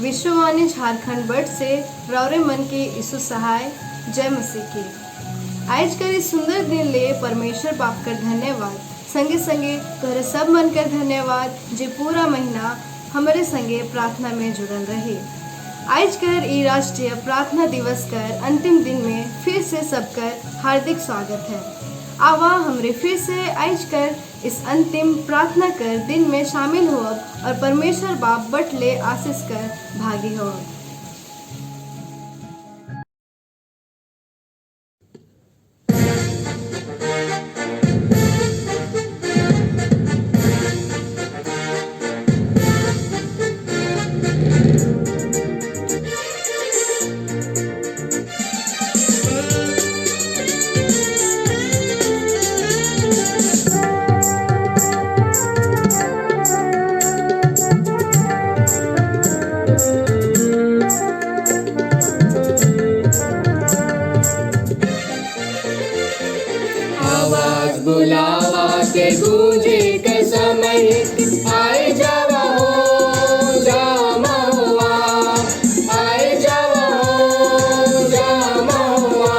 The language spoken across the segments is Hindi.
विश्ववाणी झारखंड बट से रौरे मन के यीशु सहाय जय मसीह की। आज कर इस सुंदर दिन ले परमेश्वर बाप कर धन्यवाद। संगे संगे तोहरे सब मन कर धन्यवाद जे पूरा महीना हमारे संगे प्रार्थना में जुड़ल रहे। आज कर ई राष्ट्रीय प्रार्थना दिवस कर अंतिम दिन में फिर से सबकर हार्दिक स्वागत है। आवा हमरे फिर से आज कर इस अंतिम प्रार्थना कर दिन में शामिल हो और परमेश्वर बाप बट ले आशीष कर भागी हो। बुलावा के गूंजे के समय आए जावा हो जामा हुआ, आए जावा हो जामा हुआ।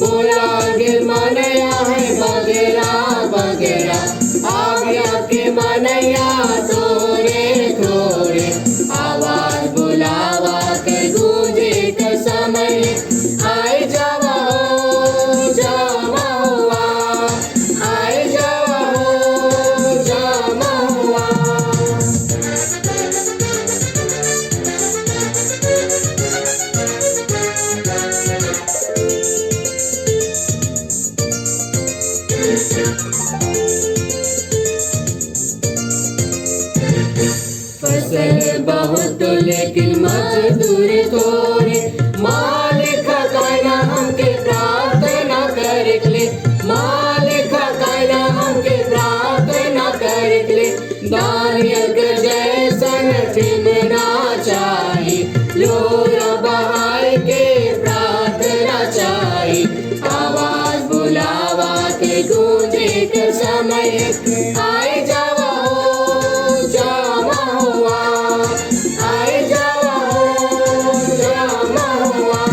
बोला गिर मनया है बगेरा बगेरा, आज्ञा के मनया थोड़े थोड़े। आवाज बुलावा के गूंजे के समय आए जावा हो जामा हुआ, फसल बहुत लेकिन मजदूर थोड़े। मालिक कहना हमके प्रार्थना कर ले, मालिक कहना हमके प्रार्थना कर ले। दानियल जैसन ठिमना चाहिए, लोरा बहाय के प्रार्थना चाहिए। आवाज बुलावा के गूंजे के समय आए जावा हो जामा हुआ, आए जावा हो जामा हुआ।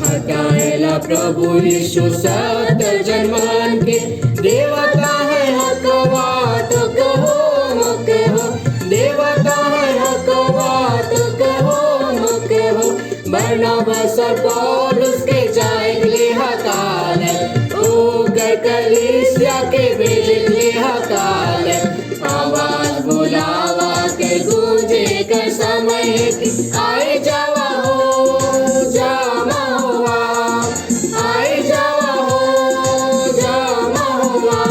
हटाएला प्रभु यीशु सत जन्मान के, देवता है हकवा तो कहो मुके हो, देवता है हकवा तो कहो मुके हो। बरनबास और पौलुस के जाएंगे हकाल, ओ कर कलीसिया के भेजेंगे हकाल। आवाज बुलावा के गूंजे का समय आए जावा हो जामा हुआ, आए जावा हो जामा हुआ।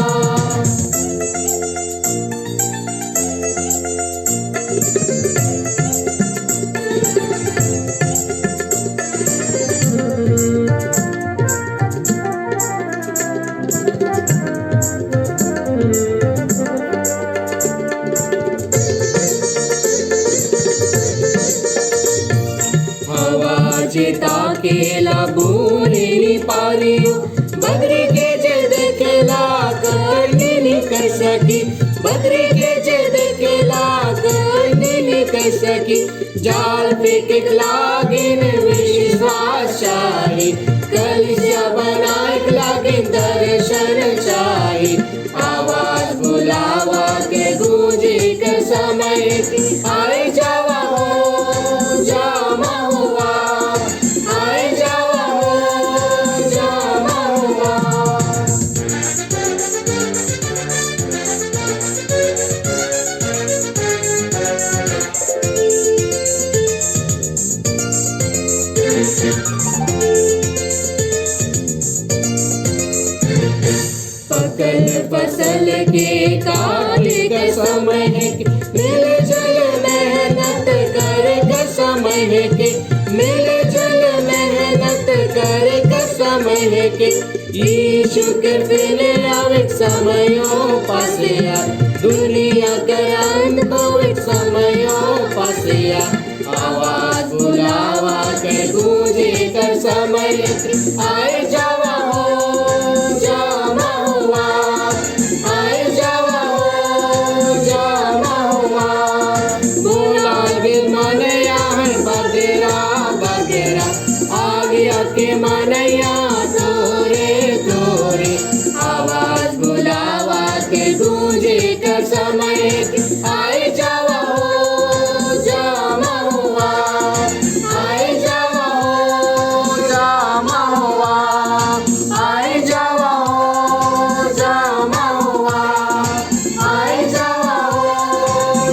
चेता केला बूनी पालियो, बदरी के जे देखेला करनी नहीं कर सकी, बदरी के जे देखेला करनी नहीं कर सकी। जाल पे के लागिन विश्वास चाहिए, कलिसिया बनाए लागिन दर्शन चाहिए। आवाज बुलावा के गूंजे के समय आए जावा हो जामा हुआ, आए जावा हो जामा हुआ। पकल फसल के काटे का समय है, मिल जल मेहनत करे का समय है के, मिल जल मेहनत करे का समय है के। यीशु के फिर आवे समयों पासे आ, दुनिया के अंत को एक समयों पासे आ। गूंजे कर समय के आए जावा हो जामा हुआ आए जावा हो जामा हुआ बोला बिन मनया है बगेरा बगेरा आ गया के मनया तोरे तोरे आवाज बुलावा के गूंजे कर समय के आए जावा हो जामा हुआ आए जावा हो जामा हुआ आए जावा हो जामा हुआ आए जावा हो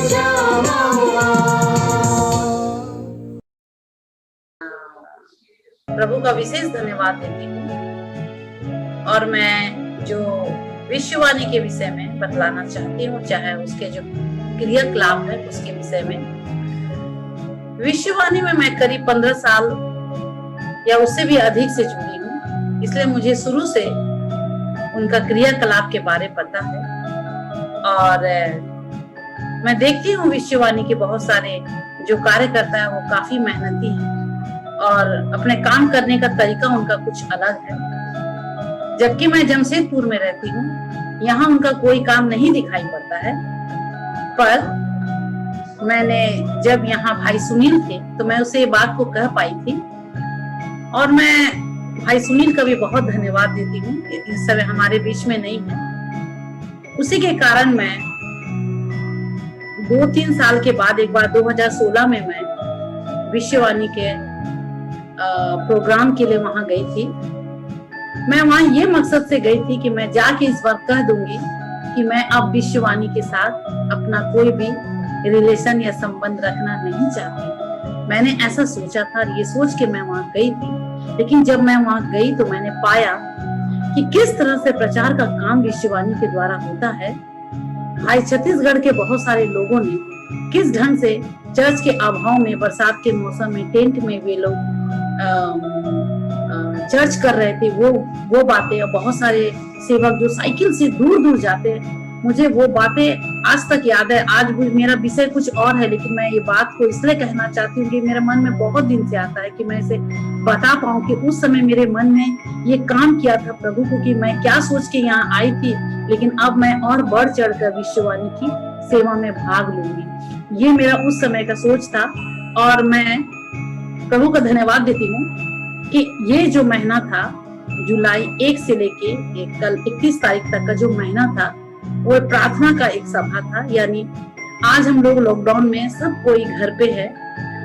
जामा हुआ। प्रभु का विशेष धन्यवाद देती हूँ और मैं जो विश्ववाणी के विषय में बतलाना चाहती हूँ, चाहे उसके जो क्रियाकलाप है उसके विषय में। विश्ववाणी में मैं करीब 15 साल या उससे भी अधिक से जुड़ी हूँ, इसलिए मुझे शुरू से उनका क्रियाकलाप के बारे पता है। और मैं देखती हूँ विश्ववाणी के बहुत सारे जो कार्यकर्ता है वो काफी मेहनती हैं और अपने काम करने का तरीका उनका कुछ अलग है। जबकि मैं जमशेदपुर में रहती हूँ, यहाँ उनका कोई काम नहीं दिखाई पड़ता है। पर मैंने जब यहाँ भाई सुनील थे तो मैं उसे ये बात को कह पाई थी और मैं भाई सुनील का भी बहुत धन्यवाद देती हूँ। इस समय हमारे बीच में नहीं है, उसी के कारण मैं 2-3 साल के बाद एक बार 2016 में मैं विश्ववाणी के प्रोग्राम के लिए वहां गई थी। मैं वहां ये मकसद से गई थी कि मैं जाके इस बार कह दूंगी कि मैं अब विश्ववाणी के साथ अपना कोई भी रिलेशन या संबंध रखना नहीं चाहती। मैंने ऐसा सोचा था, ये सोच के मैं वहां गई थी। लेकिन जब मैं वहां गई तो मैंने पाया कि किस तरह से प्रचार का काम विश्ववाणी के द्वारा होता है। भाई छत्तीसगढ़ के बहुत सारे लोगों ने किस ढंग से चर्च के अभाव में बरसात के मौसम में टेंट में वे लोग चर्च कर रहे थे, वो बातें। और बहुत सारे सेवक जो साइकिल से दूर दूर जाते हैं, मुझे वो बातें आज तक याद है। आज भी मेरा विषय कुछ और है, लेकिन मैं ये बात को इसलिए कहना चाहती हूँ कि मेरे मन में बहुत दिन से आता है कि मैं इसे बता पाऊं कि उस समय मेरे मन में ये काम किया था प्रभु को कि मैं क्या सोच के यहाँ आई थी, लेकिन अब मैं और बढ़ चढ़ कर विश्ववाणी की सेवा में भाग लूंगी। ये मेरा उस समय का सोच था और मैं प्रभु का धन्यवाद देती हूँ कि ये जो महीना था, जुलाई 1 से लेके कल 31 तारीख तक का जो महीना था, वो प्रार्थना का एक सभा था। यानी आज हम लोग लॉकडाउन में सब कोई घर पे है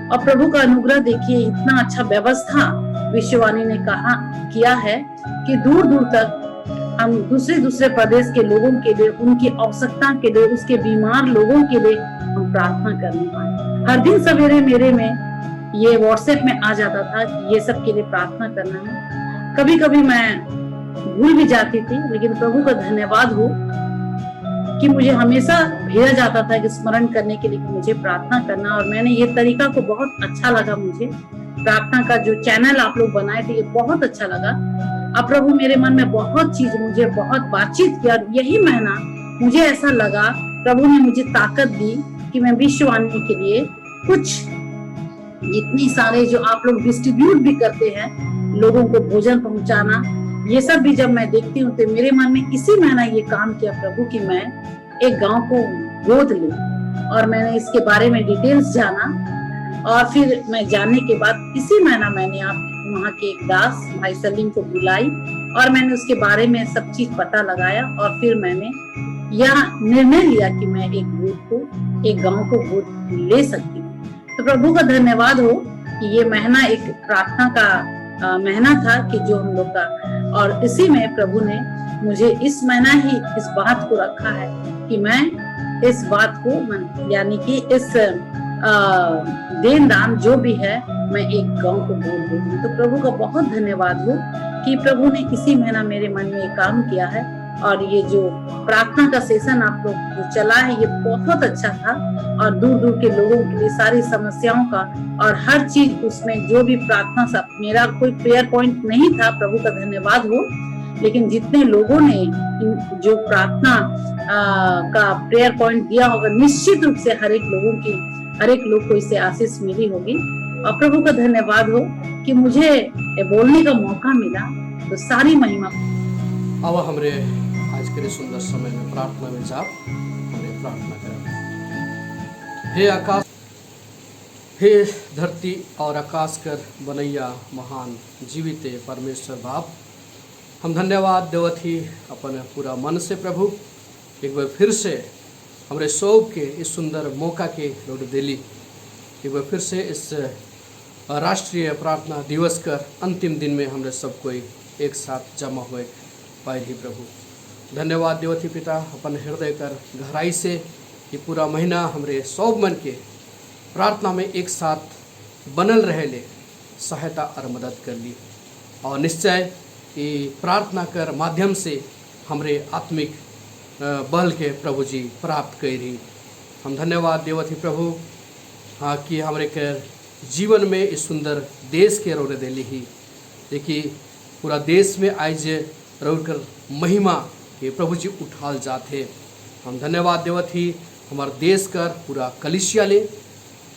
और प्रभु का अनुग्रह देखिए, इतना अच्छा व्यवस्था विश्ववाणी ने किया है कि दूर दूर तक हम दूसरे प्रदेश के लोगों के लिए, उनकी आवश्यकता के लिए, उसके बीमार लोगों के लिए हम प्रार्थना करने पाए। हर दिन सवेरे मेरे में ये व्हाट्सएप में आ जाता था कि ये सब के लिए प्रार्थना करना है। कभी कभी मैं भूल भी जाती थी, लेकिन प्रभु का धन्यवाद हो कि मुझे हमेशा भेजा जाता था कि स्मरण करने के लिए कि मुझे प्रार्थना करना। और मैंने ये तरीका को बहुत अच्छा लगा, मुझे प्रार्थना का जो चैनल आप लोग बनाए थे ये बहुत अच्छा लगा। अब प्रभु मेरे मन में बहुत चीज, मुझे बहुत बातचीत किया। यही महीना मुझे ऐसा लगा प्रभु ने मुझे ताकत दी कि मैं विश्ववाणी के लिए कुछ इतनी सारे जो आप लोग डिस्ट्रीब्यूट भी करते हैं, लोगों को भोजन पहुंचाना, ये सब भी जब मैं देखती हूँ तो मेरे मन में इसी महीना ये काम किया प्रभु कि मैं एक गांव को गोद लूं। और मैंने इसके बारे में डिटेल्स जाना और फिर मैं जानने के बाद इसी महीना मैंने आप वहाँ के एक दास भाई सलीम को बुलाई और मैंने उसके बारे में सब चीज पता लगाया और फिर मैंने यह निर्णय लिया कि मैं एक गांव को गोद ले सकती हूँ। तो प्रभु का धन्यवाद हो कि ये महीना एक प्रार्थना का महीना था कि जो हम लोग का, और इसी में प्रभु ने मुझे इस महीना ही इस बात को रखा है कि मैं इस बात को, यानी कि इस देन दान जो भी है, मैं एक गांव को बोल रही हूँ। तो प्रभु का बहुत धन्यवाद हो कि प्रभु ने इसी महीना मेरे मन में ये काम किया है। और ये जो प्रार्थना का सेशन आप लोग जो चला है ये बहुत अच्छा था और दूर दूर के लोगों के लिए सारी समस्याओं का और हर चीज उसमें जो भी प्रार्थना, सब मेरा कोई प्रेयर पॉइंट नहीं था, प्रभु का धन्यवाद हो। लेकिन जितने लोगों ने जो प्रार्थना का प्रेयर पॉइंट दिया होगा, निश्चित रूप से हर एक लोग को इससे आशीष मिली होगी। और प्रभु का धन्यवाद हो कि मुझे बोलने का मौका मिला। तो सारी महिमा अब हमरे आज के सुंदर समय में प्रार्थना में जाप हमरे प्रार्थना करें। हे आकाश, हे धरती और आकाश कर बनैया महान जीवित परमेश्वर बाप, हम धन्यवाद देवत ही अपन पूरा मन से प्रभु एक बार फिर से हमरे सौंप के इस सुंदर मौका के लौट दिली। एक बार फिर से इस राष्ट्रीय प्रार्थना दिवस कर अंतिम दिन में हमरे सब कोई एक साथ जमा हुए पाए ही प्रभु। धन्यवाद देवती पिता, अपन हृदय कर गहराई से ये पूरा महीना हमरे सौब मन के प्रार्थना में एक साथ बनल रहे ले सहायता और मदद कर ली। और निश्चय ये प्रार्थना कर माध्यम से हमरे आत्मिक बल के प्रभु जी प्राप्त करी। हम धन्यवाद देवती प्रभु, हाँ, कि हमरे कर जीवन में इस सुंदर देश के रोरे देली ही। देखिए पूरा देश में आज रोड कर महिमा के प्रभु जी उठाल जाते। हम धन्यवाद देवत ही हमार देश कर पूरा कलिसिया ले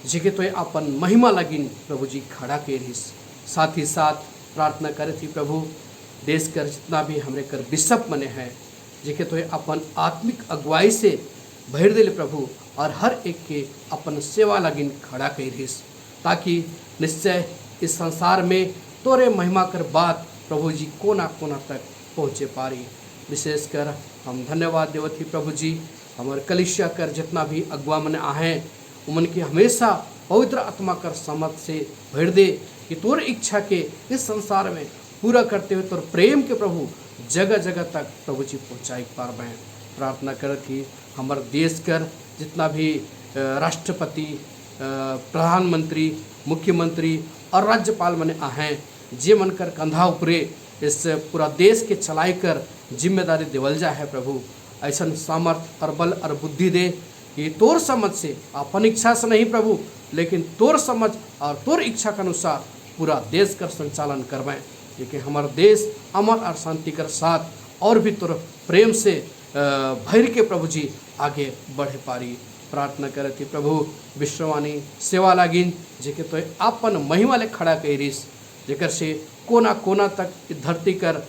जेके तो अपन महिमा लगिन प्रभु जी खड़ा के रही। साथ ही साथ प्रार्थना करे थी प्रभु देश कर जितना भी हमरे कर बिशप मने हैं जेके तो अपन आत्मिक अगुवाई से भर दिले प्रभु, और हर एक के अपन सेवा लगिन खड़ा के रही, ताकि निश्चय इस संसार में तोरे महिमा कर बात प्रभु जी कोना कोना तक पहुँचे पारी। विशेष कर हम धन्यवाद देवती प्रभु जी हमारे कलिसिया कर जितना भी अगुआ मन आहें उमन के हमेशा पवित्र आत्मा कर समझ से भर दे कि तोर इच्छा के इस संसार में पूरा करते हुए तोर प्रेम के प्रभु जगह जगह तक प्रभु जी पहुँचाई पार। प्रार्थना करत ही हमारे देश कर जितना भी राष्ट्रपति, प्रधानमंत्री, मुख्यमंत्री और राज्यपाल मने आहें जे मन कर कंधा उपरे इस पूरा देश के चलाई कर जिम्मेदारी देवल जा है प्रभु। ऐसा सामर्थ और बल और बुद्धि दे कि तोर समझ से, अपन इच्छा से नहीं प्रभु, लेकिन तोर समझ और तोर इच्छा के अनुसार पूरा देश कर संचालन करवाएं। लेकिन हमारा देश अमर और शांति कर साथ और भी तोर प्रेम से भर के प्रभु जी आगे बढ़े पारी। प्रार्थना करे थी प्रभु विश्ववाणी सेवा लागिन जेके तो अपन महिमा ले खड़ा करीस, जेकर से कोना कोना तक धरती कर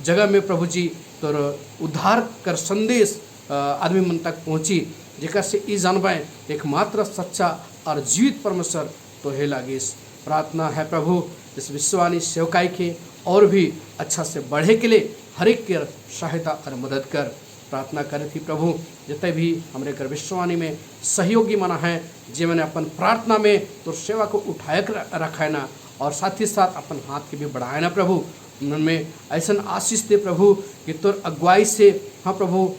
जगह में प्रभु जी तोर उद्धार कर संदेश आदमी मन तक पहुँची, जेकर से ई जानबे एकमात्र सच्चा और जीवित परमेश्वर तो है लागिस। प्रार्थना है प्रभु इस विश्ववाणी सेवकाई के और भी अच्छा से बढ़े के लिए हर एक के सहायता और मदद कर। प्रार्थना करे थी प्रभु जितने भी हमरे कर विश्ववाणी में सहयोगी मना है जे मैंने अपन प्रार्थना में तो सेवा को उठाए रखा है ना, और साथ ही साथ अपन हाथ के भी बढ़ाए ना प्रभु। उनमें ऐसा आशीष दे प्रभु कि तोर अगुवाई से, हाँ प्रभु,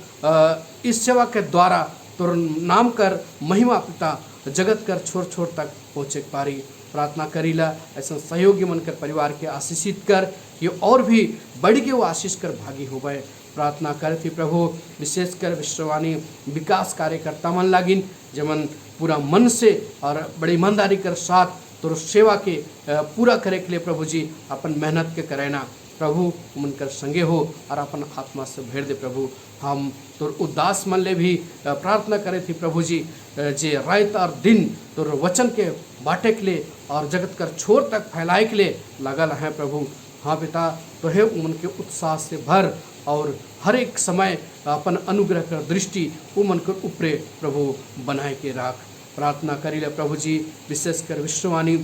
इस सेवा के द्वारा तोर नाम कर महिमा पिता जगत कर छोर छोर तक पहुँचे पारी। प्रार्थना करीला ऐसा सहयोगी मन कर परिवार के आशीषित कर कि और भी बढ़ के वो आशीष कर भागी हो गए। प्रार्थना करे थी प्रभु विशेष कर विश्ववाणी विकास कार्यकर्ता मन लागिन जमन पूरा मन से और बड़ी ईमानदारी कर साथ तो सेवा के पूरा करे के लिए प्रभु जी अपन मेहनत के करेना प्रभु उनकर संगे हो और अपन आत्मा से भेड़ दे प्रभु। हम तो उदास मन ले भी प्रार्थना करे थी प्रभु जी जे रात और दिन तो वचन के बांटे के लिए और जगत कर छोर तक फैलाए के लिए लगल है प्रभु। हाँ पिता, तो है उनके उत्साह से भर और हर एक समय अपन अनुग्रह कर दृष्टि उमन कर ऊपरे प्रभु बनाए के राख। प्रार्थना करीले प्रभु जी विशेष कर विश्ववाणी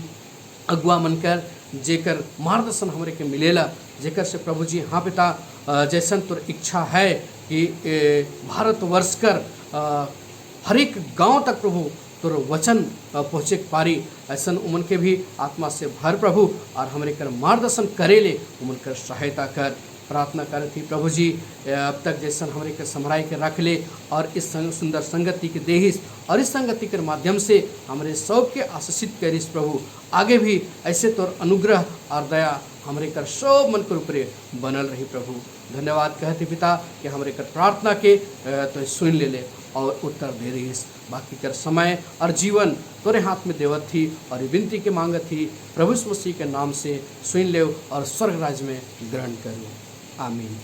अगुआ मनकर जेकर मार्गदर्शन हमरे के मिलेला, जेकर से प्रभु जी हाँ पिता जैसन तोर इच्छा है कि भारतवर्ष कर हर एक गांव तक प्रभु तोर वचन पहुँचे पारी, ऐसा उमन के भी आत्मा से भर प्रभु और हमरे कर मार्गदर्शन करेले उमन कर सहायता कर। प्रार्थना करे थी प्रभु जी अब तक जैसा हमरे के समराई के रख ले और इस सुंदर संगति के देहिस और इस संगति के माध्यम से हमरे सब के आशीषित करिस प्रभु। आगे भी ऐसे तोर अनुग्रह और दया हमरे कर सब मन के ऊपरे बनल रही प्रभु। धन्यवाद कहते पिता कि हमरे कर प्रार्थना के तो सुन ले और उत्तर दे रही। बाकी कर समय और जीवन तोरे हाथ में देवत थी और विनती के मांगत थी प्रभु यीशु मसीह के नाम से सुन ले और स्वर्ग राज्य में ग्रहण करो। आमीन।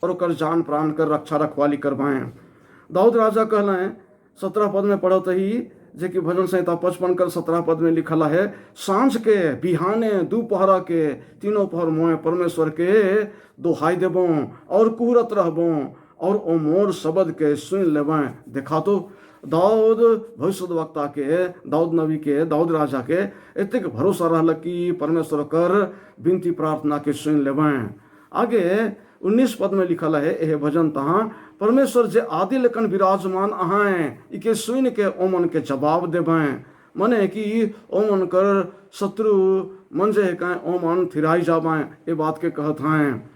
और कर जान प्राण कर रक्षा रखवाली करवाएं। दाऊद राजा कहला है 17 पद में पढ़ो तो ही जे कि भजन संहिता 55 कर 17 पद में लिखल है, सांझ के बिहाने दोपहरा के तीनों पहर मोए परमेश्वर के दोहाई देबो और कुहरत रहबो और ओ मोर शब्द के सुन लेबे। देखा तो दाऊद भविष्यवक्ता के, दाऊद नबी के, दाऊद राजा के एतेक भरोसा रहल कि परमेश्वर कर विनती प्रार्थना के सुन लेबे। आगे 19 पद में लिखल है यह भजन तहाँ, परमेश्वर जे आदि लेकन विराजमान अहाएं इके सुन के ओमन के जवाब देबे। मने कि ओमन कर शत्रु मन जे कहें ओमन थिराई जाबे, ये बात के कहत हैं।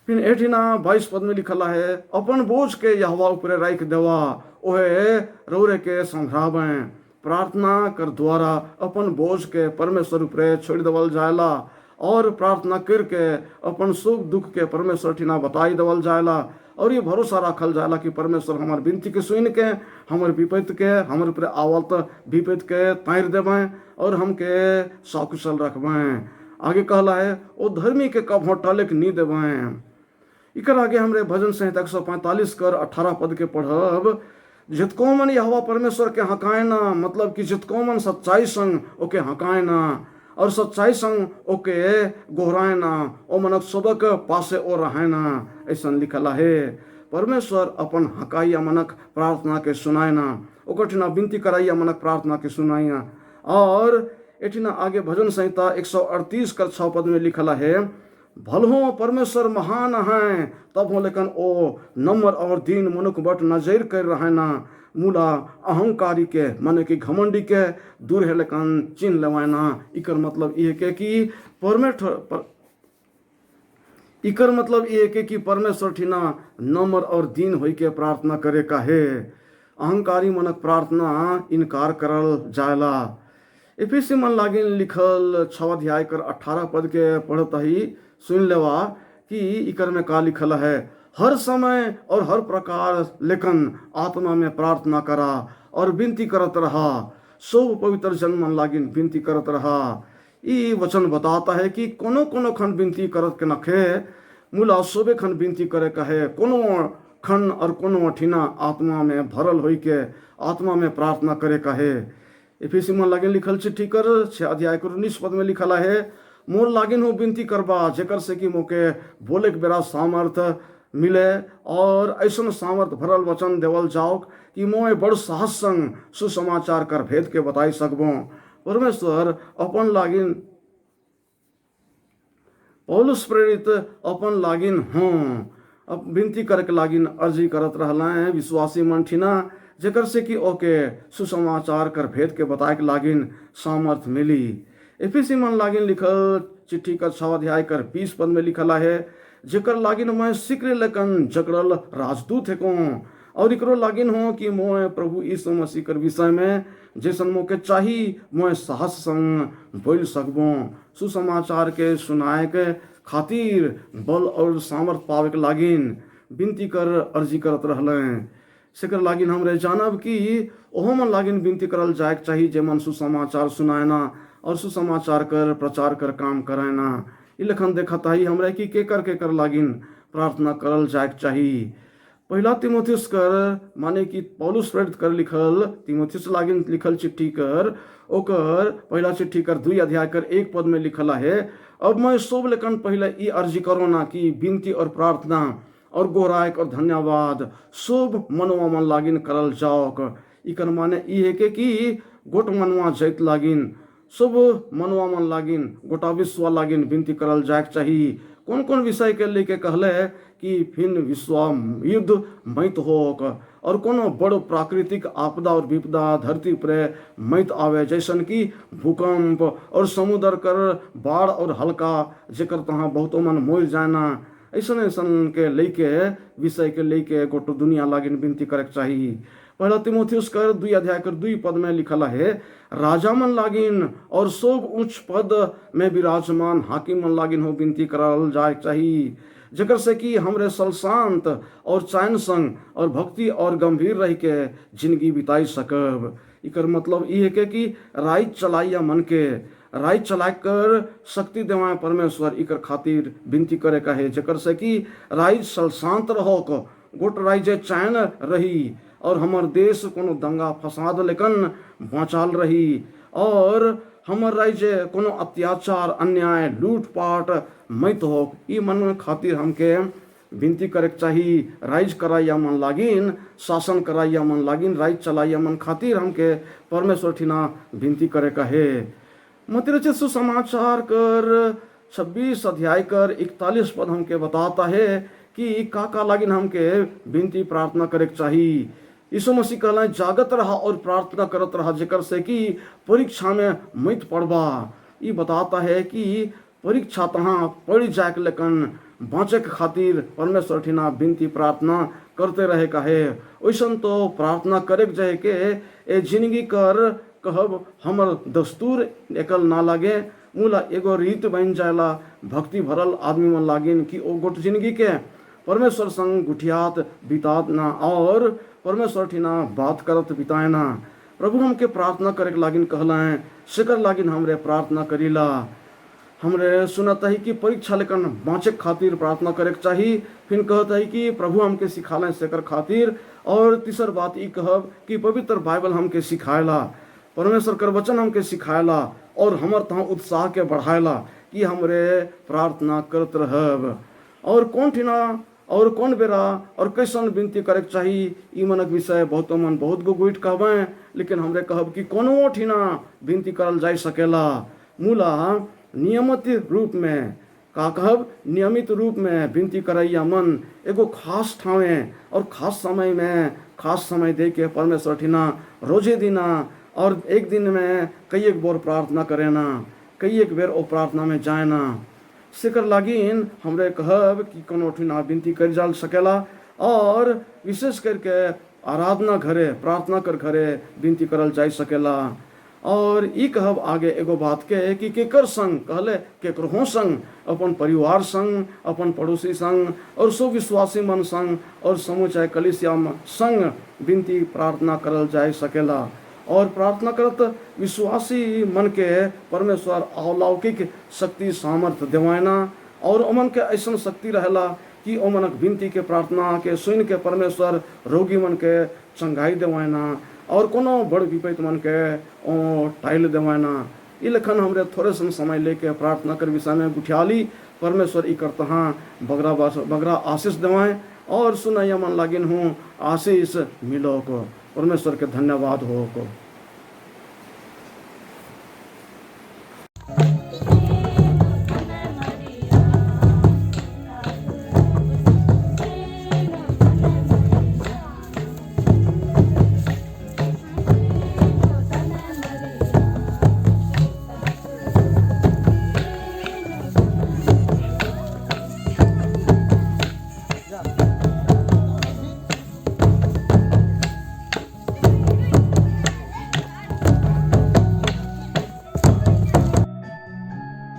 फिर एठिना 22 पद में लिखल है, अपन बोझ के यहोवा ऊपर राख देवा ओहे रौरे के संभरावे। प्रार्थना कर द्वारा अपन बोझ के परमेश्वर ऊपर छोड़ देवल जायला और प्रार्थना करके अपन सुख दुख के परमेश्वर ठिना बताई देवल जायला और ये भरोसा रखल जायला कि परमेश्वर हमार विनती के सुन के हमारे विपत्ति के हमारे ऊपर आवत विपत्ति के तार देवें और हमके सकुशल रखवें। आगे कहला है, ओ धर्मी के कब टलक नी देवें। इकर आगे हमरे भजन संहिता 145 कर 18 पद के पढ़ब, जितको मन यहोवा परमेश्वर के हकाए ना, मतलब कि जितको मन सच्चाई संग ओके हकाए ना और सच्चाई संग ओके गोहराए ना, ओ मनक सबक पासे ओ रहे ना, ऐसा लिखला है। परमेश्वर अपन हकाइया मनक प्रार्थना के सुनाए ना, ओकर ठिना विनती कराइया मनक प्रार्थना के सुनाइया। और एठिना आगे भजन संहिता 138 कर 6 पद में लिखला है, भलहो परमेश्वर महान है तब हो लेकिन ओ नम्र और दीन मनुख बट नजर कर रहे ना, मूला अहंकारी के मन की घमंडी के दूर है लेकिन चिन्ह लेवाना। इकर मतलब ये के कि इकर मतलब ये के कि परमेश्वर ठिना नम्र और दीन होई के प्रार्थना करे का है। अहंकारी मनक प्रार्थना इनकार करल जायला। एफिसी मन लागिन लिखल 6 अध्याय कर 18 पद के पढ़त ही सुन लेवा कि इकर में का लिखल है, हर समय और हर प्रकार लेकिन आत्मा में प्रार्थना करा और विनती करत रहा, सब पवित्र जन मन लागिन विनती करत रहा। ई वचन बताता है कि कोनो खंड विनती करत के नखे, मूला सोबे खंड विनती करे कहे, कोनो खंड और कोनो ठिना आत्मा में भरल होई के आत्मा में प्रार्थना करे कहे। एफिसी मन लागिन लिखल चिट्ठी कर 6 अध्याय कर 19 पद में लिखला है, मोर लागिन हो विनती करबा जेकर से कि मोके बोले के बेरा सामर्थ मिले और ऐसा सामर्थ भरल वचन देवल जाओ कि मोए बड़ साहस संग सुसमाचार कर भेद के बताई सकबो। परमेश्वर अपन लागिन पौलुस प्रेरित अपन लागिन हो अब विनती करके लागिन अर्जी करत रहला है विश्वासी मन ठिना, जेकर से कि ओके सुसमाचार कर भेद के बताए के लागिन सामर्थ मिली। एफिसी मन लागिन लिखल चिट्ठी का 6 अध्याय कर 20 पद में लिखला है, जेकर लागिन मैं शीघ्र लेकन जकड़ल राजदूत है को और इकरो लागिन हो कि मोए प्रभु यीशु मसीह कर विषय में जैसन मोके चाही मोए साहस संग बोल सकबो। सुसमाचार के सुनाए के खातिर बल और सामर्थ पावे के लागिन विनती कर अर्जी करत रहले। सेकर लागिन हमरे जानब कि ओहो मन लागिन विनती करल जाए चाही जे मन सुसमाचार सुनाएना और सुसमाचार कर प्रचार कर काम कराएना। ई लखन देखता ही हमरे कि के कर लागिन प्रार्थना करल जाए चाही। पहला तीमुथियुस कर माने कि पौलुस प्रेरित कर लिखल तीमुथियुस लागिन लिखल चिट्ठी कर ओकर पहला चिट्ठी कर 2 अध्याय कर 1 पद में लिखला है, अब मैं सब लेकिन पहले ई अर्जी करो ना कि विनती और प्रार्थना और गोहरायक और धन्यवाद सब मनवा मन लागिन करल जाओ। इकर माने ई है के कि गोट मनवा जैत लागिन सब मनवा मन लागिन गोटा विश्वा लागिन विनती करल जाए चाहिए। कौन कौन विषय के लेके कहले कि फिर विश्व युद्ध मैत होक और कोनो बड़ो प्राकृतिक आपदा और विपदा धरती पर मैत आवे, जैसन कि भूकंप और समुद्र कर बाढ़ और हल्का जेकर तहाँ बहुतो मन मोर जाना, ऐसा ऐसन के लेके विषय के लेके गोटो दुनिया लागिन विनती करे चाहिए। पहला तीमुथियुस कर 2 अध्याय कर 2 पद में लिखला है, राजा मन लागिन और सब उच्च पद में विराजमान हाकिम मन लागिन हो विनती करल जाए चाहिए, जकर से कि हमरे सल शांत और चैन संग और भक्ति और गंभीर रह के जिंदगी बिताई सकब। इकर मतलब ये है कि राय चलाइया मन के राय चला कर शक्ति देवाए परमेश्वर इकर खातिर विनती करे का है, जकर से कि राय सल शांत रहो को गोट राय जे चैन रही और हमर देश कोनो दंगा फसाद लेकिन बाँचाल रही और हमर राज्य कोनो अत्याचार अन्याय लूटपाट मत हो। ई मन खातिर हमके विनती करे चाही। राइज कराइया मन लागिन, शासन कराइया मन लागिन, राइज चलाइया मन खातिर हमके परमेश्वर ठिना विनती करे कहे। मत्ती रचित सुसमाचार कर 26 अध्याय कर 41 पद हमके बताता है कि का लागिन हमके विनती प्रार्थना करे चाही। यीशु मसीह कहला जागत रहा और प्रार्थना करत रहा जेकर से कि परीक्षा में मत पड़बा। ये बताता है कि परीक्षा तहाँ पड़ जाए लेकिन बाँचे के खातिर परमेश्वर ठिना विनती प्रार्थना करते रहे कहे। वैसन तो प्रार्थना करे जाए के ए जिंदगी कर कहब हमर दस्तूर एकल ना लागे, मूला एगो रीत बन जाएला भक्ति भरल आदमी मन लागिन कि ओ गोट जिंदगी के परमेश्वर संग गुठियात बितात ना और परमेश्वर ठिना बात करत बिताए ना। प्रभु हमके प्रार्थना करे के लागिन कहला है, शिकर लागिन हमरे प्रार्थना करीला। हमरे सुनता है कि परीक्षा लेकिन बाँचे खातिर प्रार्थना करे के चाही। फिर कहता है कि प्रभु हमके सिखाला शिकर खातिर। और तीसर बात ई कहब कि पवित्र बाइबल हमके सिखाएला, परमेश्वर कर वचन हमके सिखाएला और हमर तहाँ उत्साह के बढ़ाएला कि हमरे प्रार्थना करत रहब। और कौन ठिना और कौन बेरा और कैसन विनती करे के चाही ई मनक विषय बहुत मन बहुत गो गुइट कहबे, लेकिन हमरे कहब कि कोनो ठिना विनती करल जा सकेला। मूला नियमित रूप में का कहब नियमित रूप में विनती करैया मन एगो खास ठावे और खास समय में खास समय दे के परमेश्वर ठिना रोजे दिना और एक दिन में कई एक बार प्रार्थना करे ना, कई एक बेर ओ प्रार्थना में जाए ना। सिकर लागिन हमरे कहब कि कोनो ठिना विनती कर जा सकेला और विशेष करके आराधना घरे प्रार्थना कर घरे विनती करल जा सकेला। और ई कहब आगे एगो बात के कि केकर संग कहले केकरो संग अपन परिवार संग अपन पड़ोसी संग और सो विश्वासी मन संग और समुचाय कलीसिया संग विनती प्रार्थना करल जा सकेला। और प्रार्थना करत विश्वासी मन के परमेश्वर अलौकिक शक्ति सामर्थ्य देवायना और ओमन के ऐसा शक्ति रहेला कि ओमन विनती के प्रार्थना के सुन के परमेश्वर रोगी मन के चंगाई देवायना और कोनो बड़ विपत्ति मन के टाइल देवायना। ई लखन हमरे थोड़े सन समय लेके प्रार्थना कर विषय में गुठियाली परमेश्वर ई करता बगरा आशीष देवाएं और सुनाइया मन लागिन हूँ आशीष मिलो को। परमेश्वर के धन्यवाद हो को।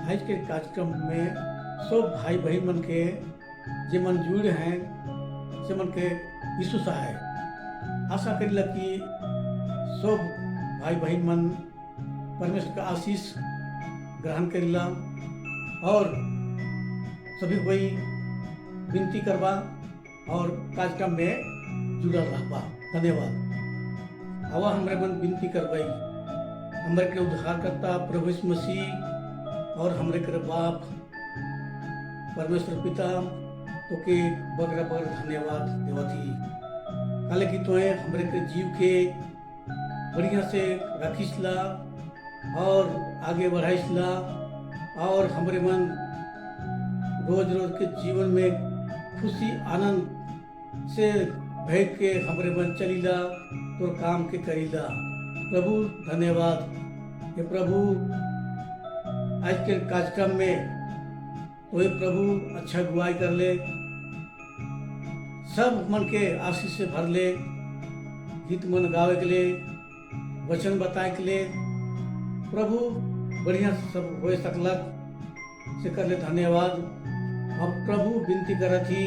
आज के कार्यक्रम में सब भाई बहन मन के जे मन जुड़े हैं से मन के यीशु सहाय आशा करिला कि सब भाई बहन मन परमेश्वर का आशीष ग्रहण करिला और सभी कोई विनती करवा और कार्यक्रम में जुड़ल रहबा। धन्यवाद। हवा हमरे मन विनती करवाई हमरे के उद्धारकर्ता प्रभु यीशु मसीह और हमरे कर बाप परमेश्वर पिता तो के बगरा बगर धन्यवाद देवती काले की तोए हमरे के जीव के बढ़िया से रखिसला और आगे बढ़ाइसला और हमरे मन रोज रोज के जीवन में खुशी आनंद से भय के हमरे मन चलीला तो काम के करीला। प्रभु धन्यवाद। ये प्रभु आज के कार्यक्रम में वही प्रभु अच्छा अगुवाई कर ले, सब मन के आशीष से भर ले, गीत मन गावे के लिए वचन बताए के लिए प्रभु बढ़िया सब हो सकलक से कर ले। धन्यवाद। अब प्रभु विनती करत ही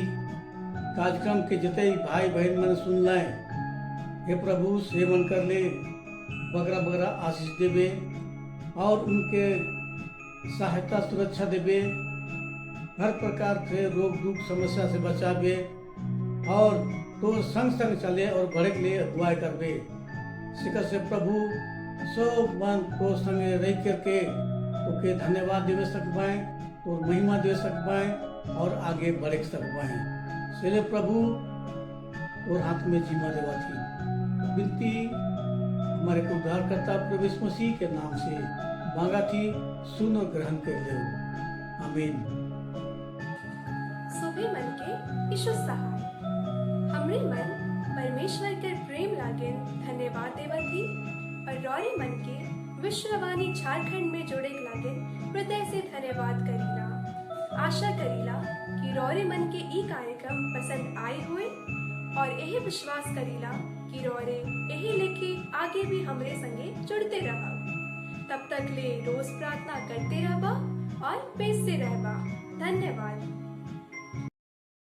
कार्यक्रम के जिते भाई बहन मन सुन लाए हे प्रभु सेवन कर ले बगरा बगरा आशीष देवे और उनके सहायता सुरक्षा देवे, हर प्रकार से रोग दुख समस्या से बचावे और तो संग संग चले और बढ़े के लिए अगुवाई करबे। सिकर से प्रभु सब मन को संगे रह करके तो के धन्यवाद देवे सकबाएं, तो महिमा दे सकबाएं और आगे बढ़े सकबाएं। इसलिए प्रभु और हाथ में जिम्मा देवा थी। विनती हमारे को उद्धारकर्ता प्रभु यीशु मसीह के नाम से मांगा थी, सुन और ग्रहण कर ले। आमीन। सुबह मन के यीशु सहाय हमरे मन परमेश्वर के प्रेम लागे धन्यवाद देवती और रौरे मन के विश्ववाणी झारखंड में जोड़े लागे हृदय से धन्यवाद करीला। आशा करीला कि रौरे मन के ई कार्यक्रम पसंद आए हुए और यही विश्वास करीला कि रौरे यही लेके आगे भी हमरे संगे जुड़ते रहा। तब तक ले रोज प्रार्थना करते रहबा और बेचते रहबा। धन्यवाद।